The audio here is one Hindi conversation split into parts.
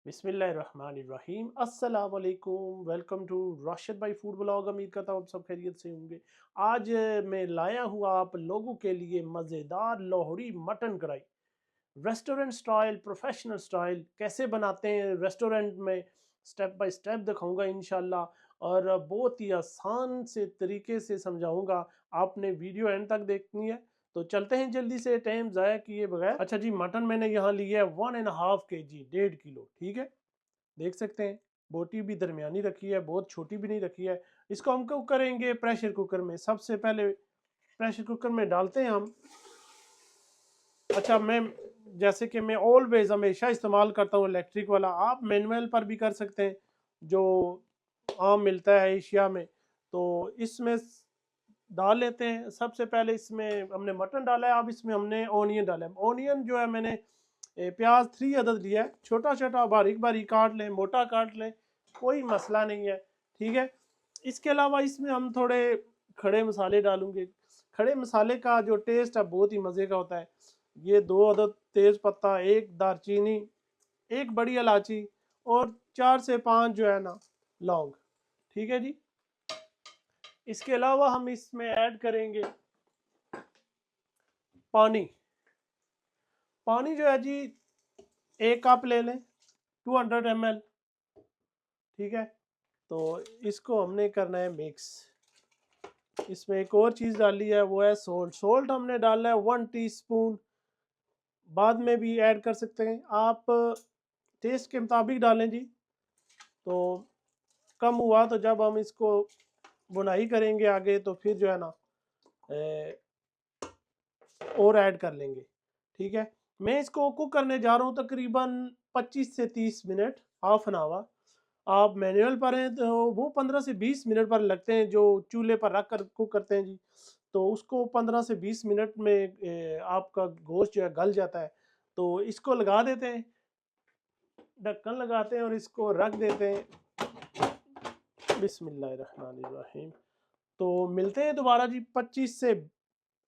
बिस्मिल्लाहिर्रहमानिर्रहीम अस्सलाम वालेकुम। वेलकम टू राशिद भाई फूड ब्लॉग। उम्मीद करता हूँ आप सब खैरियत से होंगे। आज मैं लाया हूँ आप लोगों के लिए मज़ेदार लाहौरी मटन कढ़ाई, रेस्टोरेंट स्टाइल, प्रोफेशनल स्टाइल। कैसे बनाते हैं रेस्टोरेंट में, स्टेप बाय स्टेप दिखाऊंगा इंशाल्लाह, और बहुत ही आसान से तरीके से समझाऊंगा। आपने वीडियो एंड तक देखनी है। तो चलते हैं जल्दी से, टाइम ज़ाया किए बगैर। अच्छा जी, मटन मैंने यहाँ लिया है 1.5 kg, 1.5 किलो, ठीक है। देख सकते हैं, बोटी भी दरमियानी रखी है, बहुत छोटी भी नहीं रखी है। इसको हम कुक करेंगे प्रेशर कुकर में। सबसे पहले प्रेशर कुकर में डालते हैं हम। अच्छा, मैं जैसे कि मैं ऑलवेज हमेशा इस्तेमाल करता हूँ इलेक्ट्रिक वाला, आप मैनुअल पर भी कर सकते हैं जो आम मिलता है एशिया में। तो इसमें डाल लेते हैं। सबसे पहले इसमें हमने मटन डाला है, अब इसमें हमने ऑनियन डाला है। ऑनियन जो है मैंने प्याज 3 अदद लिया है, छोटा छोटा बारीक बारीक काट लें, मोटा काट लें, कोई मसला नहीं है, ठीक है। इसके अलावा इसमें हम थोड़े खड़े मसाले डालूंगे। खड़े मसाले का जो टेस्ट है बहुत ही मज़े का होता है। ये 2 अदद तेज पत्ता, एक दारचीनी, एक बड़ी इलायची, और 4 से 5 जो है ना लौंग, ठीक है जी। इसके अलावा हम इसमें ऐड करेंगे पानी। पानी जो है जी 1 कप ले लें, 200 ml, ठीक है। तो इसको हमने करना है मिक्स। इसमें एक और चीज़ डाली है, वो है सोल्ट। सोल्ट हमने डालना है 1 टीस्पून, बाद में भी ऐड कर सकते हैं आप, टेस्ट के मुताबिक डालें जी। तो कम हुआ तो जब हम इसको बुनाई करेंगे आगे तो फिर जो है ना और ऐड कर लेंगे, ठीक है। मैं इसको कुक करने जा रहा हूँ तकरीबन 25 से 30 मिनट, हाफ एन आवर। आप मैनुअल पर हैं तो वो 15 से 20 मिनट पर लगते हैं, जो चूल्हे पर रख कर कुक करते हैं जी। तो उसको 15 से 20 मिनट में आपका गोश्त जो है गल जाता है। तो इसको लगा देते हैं, ढक्कन लगाते हैं और इसको रख देते हैं। बिस्मिल्लाहिर्रहमानिर्रहीम। तो मिलते हैं दोबारा जी, 25 से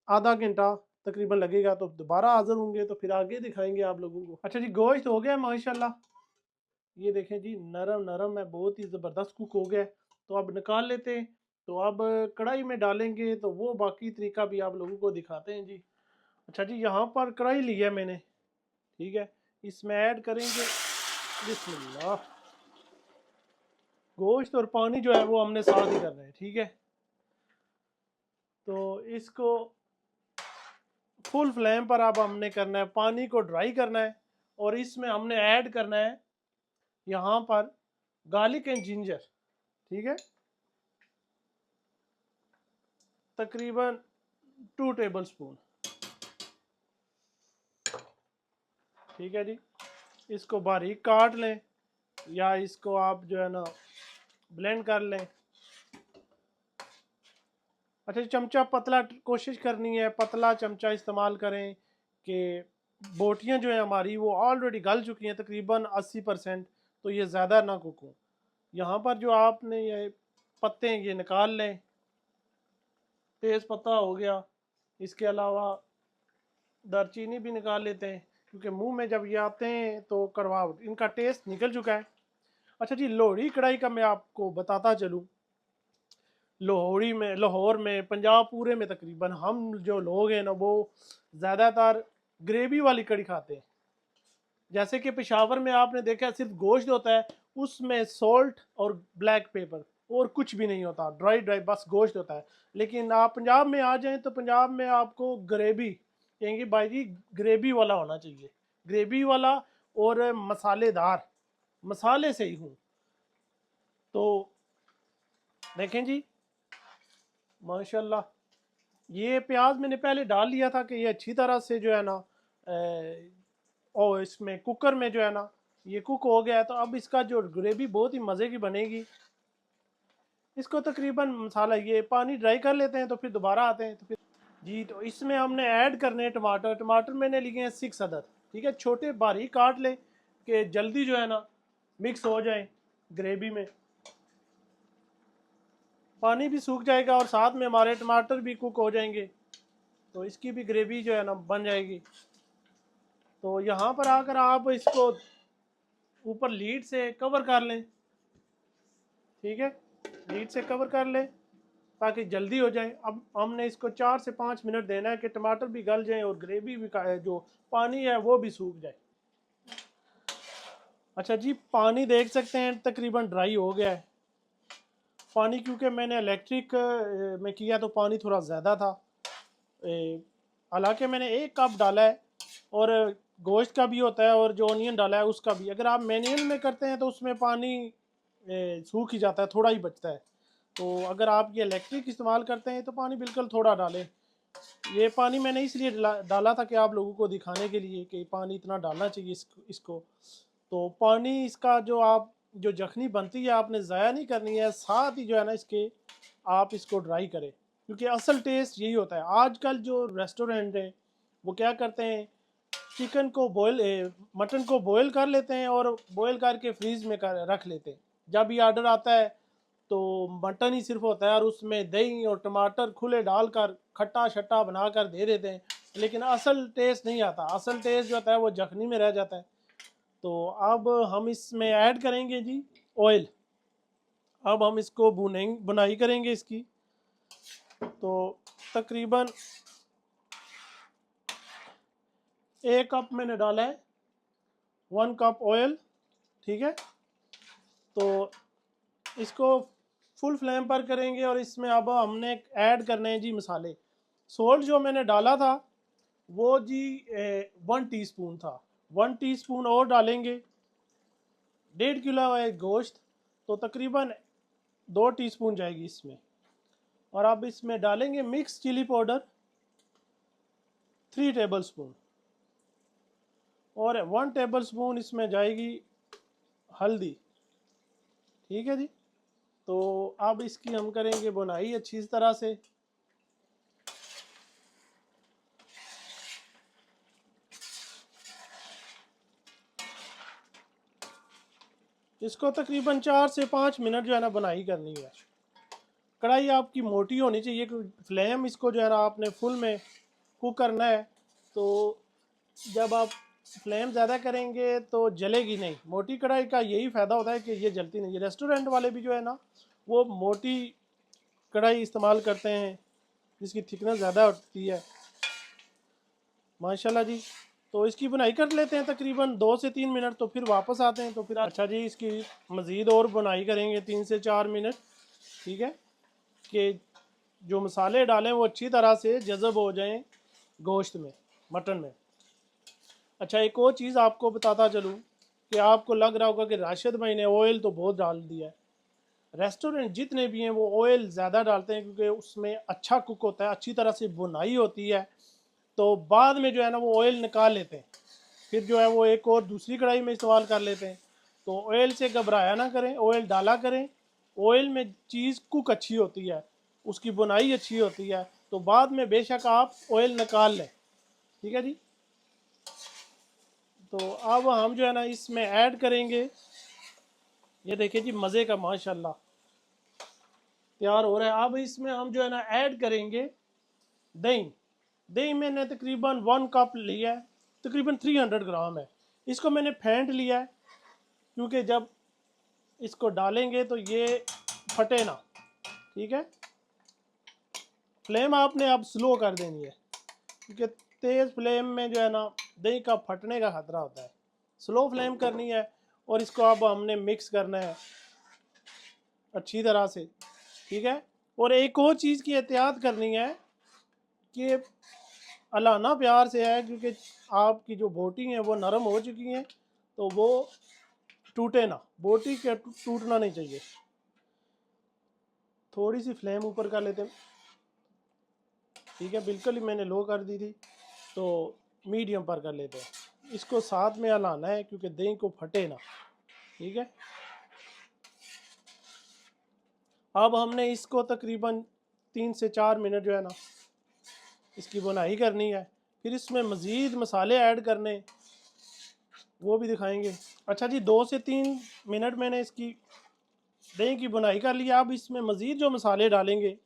आधा घंटा तकरीबन लगेगा, तो दोबारा हाजिर होंगे तो फिर आगे दिखाएंगे आप लोगों को। अच्छा जी, गोश्त हो गया माशाल्लाह, ये देखें जी, नरम नरम है, बहुत ही ज़बरदस्त कुक हो गया है। तो अब निकाल लेते हैं। तो अब कढ़ाई में डालेंगे, तो वो बाकी तरीका भी आप लोगों को दिखाते हैं जी। अच्छा जी, यहाँ पर कढ़ाई ली है मैंने, ठीक है। इसमें ऐड करेंगे बिस्मिल्लाह, गोश्त और पानी जो है वो हमने साथ ही करना है, ठीक है। तो इसको फुल फ्लेम पर अब हमने करना है, पानी को ड्राई करना है। और इसमें हमने ऐड करना है यहाँ पर गार्लिक एंड जिंजर, ठीक है, तकरीबन 2 टेबल स्पून, ठीक है जी। इसको बारीक काट लें या इसको आप जो है ना ब्लेंड कर लें। अच्छा, चमचा पतला कोशिश करनी है, पतला चमचा इस्तेमाल करें कि बोटियां जो है हमारी वो ऑलरेडी गल चुकी हैं तकरीबन 80%, तो ये ज़्यादा ना कुक हो। यहाँ पर जो आपने ये पत्ते हैं ये निकाल लें, तेज़ पत्ता हो गया, इसके अलावा दारचीनी भी निकाल लेते हैं, क्योंकि मुंह में जब ये आते हैं तो कड़वाहट, इनका टेस्ट निकल चुका है। अच्छा जी, लोहड़ी कढ़ाई का मैं आपको बताता चलूँ। लाहौर में, पंजाब पूरे में तकरीबन हम जो लोग हैं ना वो ज़्यादातर ग्रेवी वाली कढ़ी खाते हैं। जैसे कि पेशावर में आपने देखा सिर्फ गोश्त होता है, उसमें सॉल्ट और ब्लैक पेपर और कुछ भी नहीं होता, ड्राई ड्राई बस गोश्त होता है। लेकिन आप पंजाब में आ जाएं तो पंजाब में आपको ग्रेवी कहेंगे, भाई जी ग्रेवी वाला होना चाहिए, ग्रेवी वाला और मसालेदार, मसाले से ही हूँ। तो देखें जी माशाल्लाह, ये प्याज मैंने पहले डाल लिया था कि ये अच्छी तरह से जो है ना और इसमें कुकर में जो है ना ये कुक हो गया है। तो अब इसका जो ग्रेवी बहुत ही मज़े की बनेगी। इसको तकरीबन मसाला ये पानी ड्राई कर लेते हैं, तो फिर दोबारा आते हैं। तो फिर जी, तो इसमें हमने ऐड करने हैं टमाटर। टमाटर मैंने लिए हैं 6 अदद, ठीक है, छोटे बारीक काट लें कि जल्दी जो है ना मिक्स हो जाए ग्रेवी में, पानी भी सूख जाएगा और साथ में हमारे टमाटर भी कुक हो जाएंगे, तो इसकी भी ग्रेवी जो है ना बन जाएगी। तो यहाँ पर आकर आप इसको ऊपर लीड से कवर कर लें, ठीक है, लीड से कवर कर लें ताकि जल्दी हो जाए। अब हमने इसको 4 से 5 मिनट देना है कि टमाटर भी गल जाए और ग्रेवी भी जो पानी है वो भी सूख जाए। अच्छा जी, पानी देख सकते हैं तकरीबन ड्राई हो गया है पानी, क्योंकि मैंने इलेक्ट्रिक में किया तो पानी थोड़ा ज़्यादा था। हालांकि मैंने 1 कप डाला है और गोश्त का भी होता है और जो ऑनियन डाला है उसका भी। अगर आप मैनुअल में करते हैं तो उसमें पानी सूख ही जाता है, थोड़ा ही बचता है। तो अगर आप ये इलेक्ट्रिक इस्तेमाल करते हैं तो पानी बिल्कुल थोड़ा डालें। ये पानी मैंने इसलिए डाला था कि आप लोगों को दिखाने के लिए कि पानी इतना डालना चाहिए इसको। तो पानी इसका जो आप जो जखनी बनती है आपने ज़ाया नहीं करनी है, साथ ही जो है ना इसके आप इसको ड्राई करें, क्योंकि असल टेस्ट यही होता है। आजकल जो रेस्टोरेंट हैं वो क्या करते हैं, चिकन को मटन को बॉयल कर लेते हैं और बॉयल करके फ्रीज में रख लेते हैं। जब ये ऑर्डर आता है तो मटन ही सिर्फ होता है और उसमें दही और टमाटर खुले डालकर खट्टा शट्टा बनाकर दे देते हैं, लेकिन असल टेस्ट नहीं आता। असल टेस्ट जो होता है वो जखनी में रह जाता है। तो अब हम इसमें ऐड करेंगे जी ऑयल। अब हम इसको बुनाई करेंगे इसकी। तो तकरीबन 1 कप मैंने डाला है, 1 कप ऑयल, ठीक है। तो इसको फुल फ्लेम पर करेंगे और इसमें अब हमने ऐड करने हैं जी मसाले। सोल्ट जो मैंने डाला था वो जी 1 टीस्पून था, 1 टीस्पून और डालेंगे। 1.5 किलो है गोश्त तो तकरीबन 2 टीस्पून जाएगी इसमें। और अब इसमें डालेंगे mix chilli powder 3 tablespoon और 1 टेबल स्पून इसमें जाएगी हल्दी, ठीक है जी। तो अब इसकी हम करेंगे बुनाई अच्छी तरह से। इसको तकरीबन 4 से 5 मिनट जो है ना बुनाई करनी है। कढ़ाई आपकी मोटी होनी चाहिए, क्योंकि फ्लेम इसको जो है ना आपने फुल में कुक करना है। तो जब आप फ्लेम ज़्यादा करेंगे तो जलेगी नहीं। मोटी कढ़ाई का यही फ़ायदा होता है कि ये जलती नहीं है। रेस्टोरेंट वाले भी जो है ना वो मोटी कढ़ाई इस्तेमाल करते हैं जिसकी थिकनेस ज़्यादा होती है माशाल्लाह जी। तो इसकी बुनाई कर लेते हैं तकरीबन 2 से 3 मिनट, तो फिर वापस आते हैं। तो फिर अच्छा जी, इसकी मज़ीद और बुनाई करेंगे 3 से 4 मिनट, ठीक है, कि जो मसाले डालें वो अच्छी तरह से जज़ब हो जाएं गोश्त में, मटन में। अच्छा, एक और चीज़ आपको बताता चलूँ कि आपको लग रहा होगा कि राशिद भाई ने ऑयल तो बहुत डाल दिया है। रेस्टोरेंट जितने भी हैं वो ऑयल ज़्यादा डालते हैं क्योंकि उसमें अच्छा कुक होता है, अच्छी तरह से बुनाई होती है। तो बाद में जो है ना वो ऑयल निकाल लेते हैं, फिर जो है वो एक और दूसरी कढ़ाई में इस्तेमाल कर लेते हैं। तो ऑयल से घबराया ना करें, ऑयल डाला करें। ऑयल में चीज़ कुक अच्छी होती है, उसकी बुनाई अच्छी होती है। तो बाद में बेशक आप ऑयल निकाल लें, ठीक है जी। तो अब हम जो है ना इसमें ऐड करेंगे, ये देखिए जी मज़े का माशाल्लाह तैयार हो रहा है। अब इसमें हम जो है ना ऐड करेंगे दही। दही मैंने तकरीबन 1 कप लिया है, तकरीबन 300 ग्राम है। इसको मैंने फेंट लिया है क्योंकि जब इसको डालेंगे तो ये फटे ना, ठीक है। फ्लेम आपने अब स्लो कर देनी है क्योंकि तेज़ फ्लेम में जो है ना दही का फटने का खतरा होता है। स्लो फ्लेम करनी है और इसको अब हमने मिक्स करना है अच्छी तरह से, ठीक है। और एक और चीज़ की एहतियात करनी है कि हलाना प्यार से है, क्योंकि आपकी जो बोटी हैं वो नरम हो चुकी हैं तो वो टूटे ना, बोटी के टूटना नहीं चाहिए। थोड़ी सी फ्लेम ऊपर कर लेते हैं, ठीक है, बिल्कुल ही मैंने लो कर दी थी, तो मीडियम पर कर लेते हैं। इसको साथ में हलाना है क्योंकि दही को फटे ना, ठीक है। अब हमने इसको तकरीबन 3 से 4 मिनट जो है ना इसकी बुनाई करनी है। फिर इसमें मज़ीद मसाले ऐड करने, वो भी दिखाएंगे। अच्छा जी, 2 से 3 मिनट मैंने इसकी दही की बुनाई कर लिया। अब इसमें मज़ीद जो मसाले डालेंगे,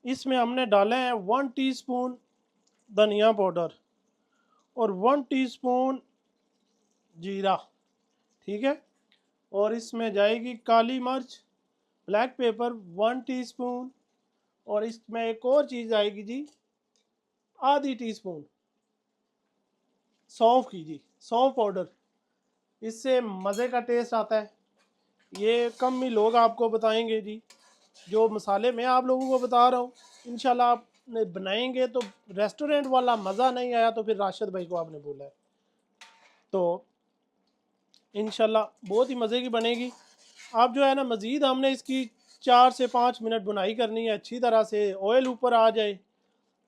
इसमें हमने डाले हैं 1 टीस्पून धनिया पाउडर और 1 टीस्पून जीरा, ठीक है। और इसमें जाएगी काली मिर्च, ब्लैक पेपर 1 टीस्पून, और इसमें एक और चीज़ आएगी जी, आधी टीस्पून सौंफ की जी, सौंफ पाउडर। इससे मज़े का टेस्ट आता है। ये कम ही लोग आपको बताएंगे जी, जो मसाले मैं आप लोगों को बता रहा हूँ इंशाल्लाह आप बनाएंगे तो रेस्टोरेंट वाला मज़ा नहीं आया तो फिर राशिद भाई को आपने बोला है, तो इंशाल्लाह बहुत ही मज़े की बनेगी। आप जो है ना मज़ीद हमने इसकी 4 से 5 मिनट बुनाई करनी है, अच्छी तरह से ऑयल ऊपर आ जाए।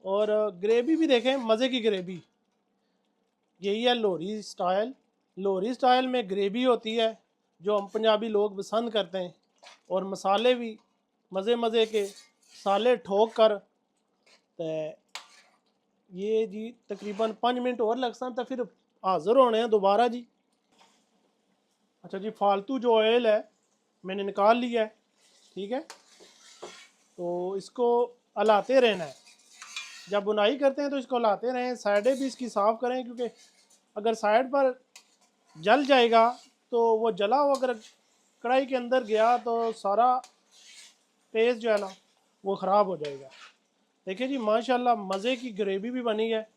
और ग्रेवी भी देखें, मज़े की ग्रेवी, यही है लोहरी स्टाइल। लोहरी स्टाइल में ग्रेवी होती है जो हम पंजाबी लोग पसंद करते हैं, और मसाले भी मज़े मज़े के मसाले ठोक कर। तो ये जी तकरीबन 5 मिनट और लग सकता, फिर हाज़िर होने हैं दोबारा जी। अच्छा जी, फालतू जो ऑयल है मैंने निकाल लिया है, ठीक है। तो इसको हलाते रहना है, जब बुनाई करते हैं तो इसको हलाते रहें, साइडें भी इसकी साफ़ करें, क्योंकि अगर साइड पर जल जाएगा तो वो जला हुआ अगर कढ़ाई के अंदर गया तो सारा टेस्ट जो है ना वो ख़राब हो जाएगा। देखिए जी माशाल्लाह मज़े की ग्रेवी भी बनी है,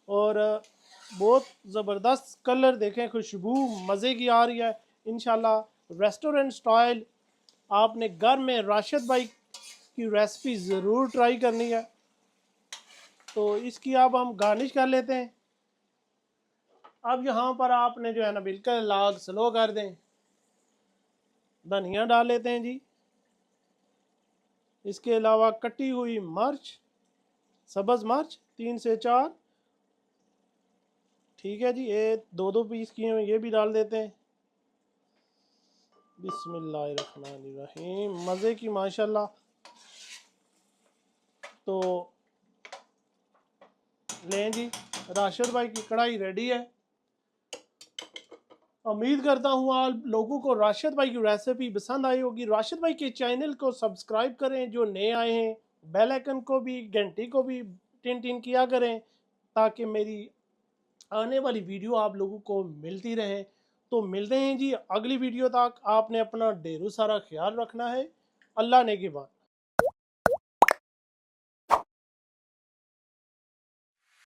और बहुत ज़बरदस्त कलर देखें, खुशबू मज़े की आ रही है। इंशाल्लाह रेस्टोरेंट स्टाइल आपने घर में राशिद भाई की रेसिपी ज़रूर ट्राई करनी है। तो इसकी अब हम गार्निश कर लेते हैं। अब यहाँ पर आपने जो है ना बिल्कुल आग स्लो कर दें, धनिया डाल लेते हैं जी। इसके अलावा कटी हुई मिर्च, सब्ज़ मिर्च 3 से 4, ठीक है जी। ये 2-2 पीस किए हुए ये भी डाल देते हैं। बिस्मिल्लाहिर्रहमानिर्रहीम, मज़े की माशाल्लाह। तो लें जी, राशिद भाई की कढ़ाई रेडी है। उम्मीद करता हूँ आप लोगों को राशिद भाई की रेसिपी पसंद आई होगी। राशिद भाई के चैनल को सब्सक्राइब करें जो नए आए हैं, बेल आइकन को भी, घंटी को भी टिन टिन किया करें, ताकि मेरी आने वाली वीडियो आप लोगों को मिलती रहे। तो मिलते हैं जी अगली वीडियो तक। आपने अपना ढेरों सारा ख्याल रखना है। अल्लाह ने के बाद।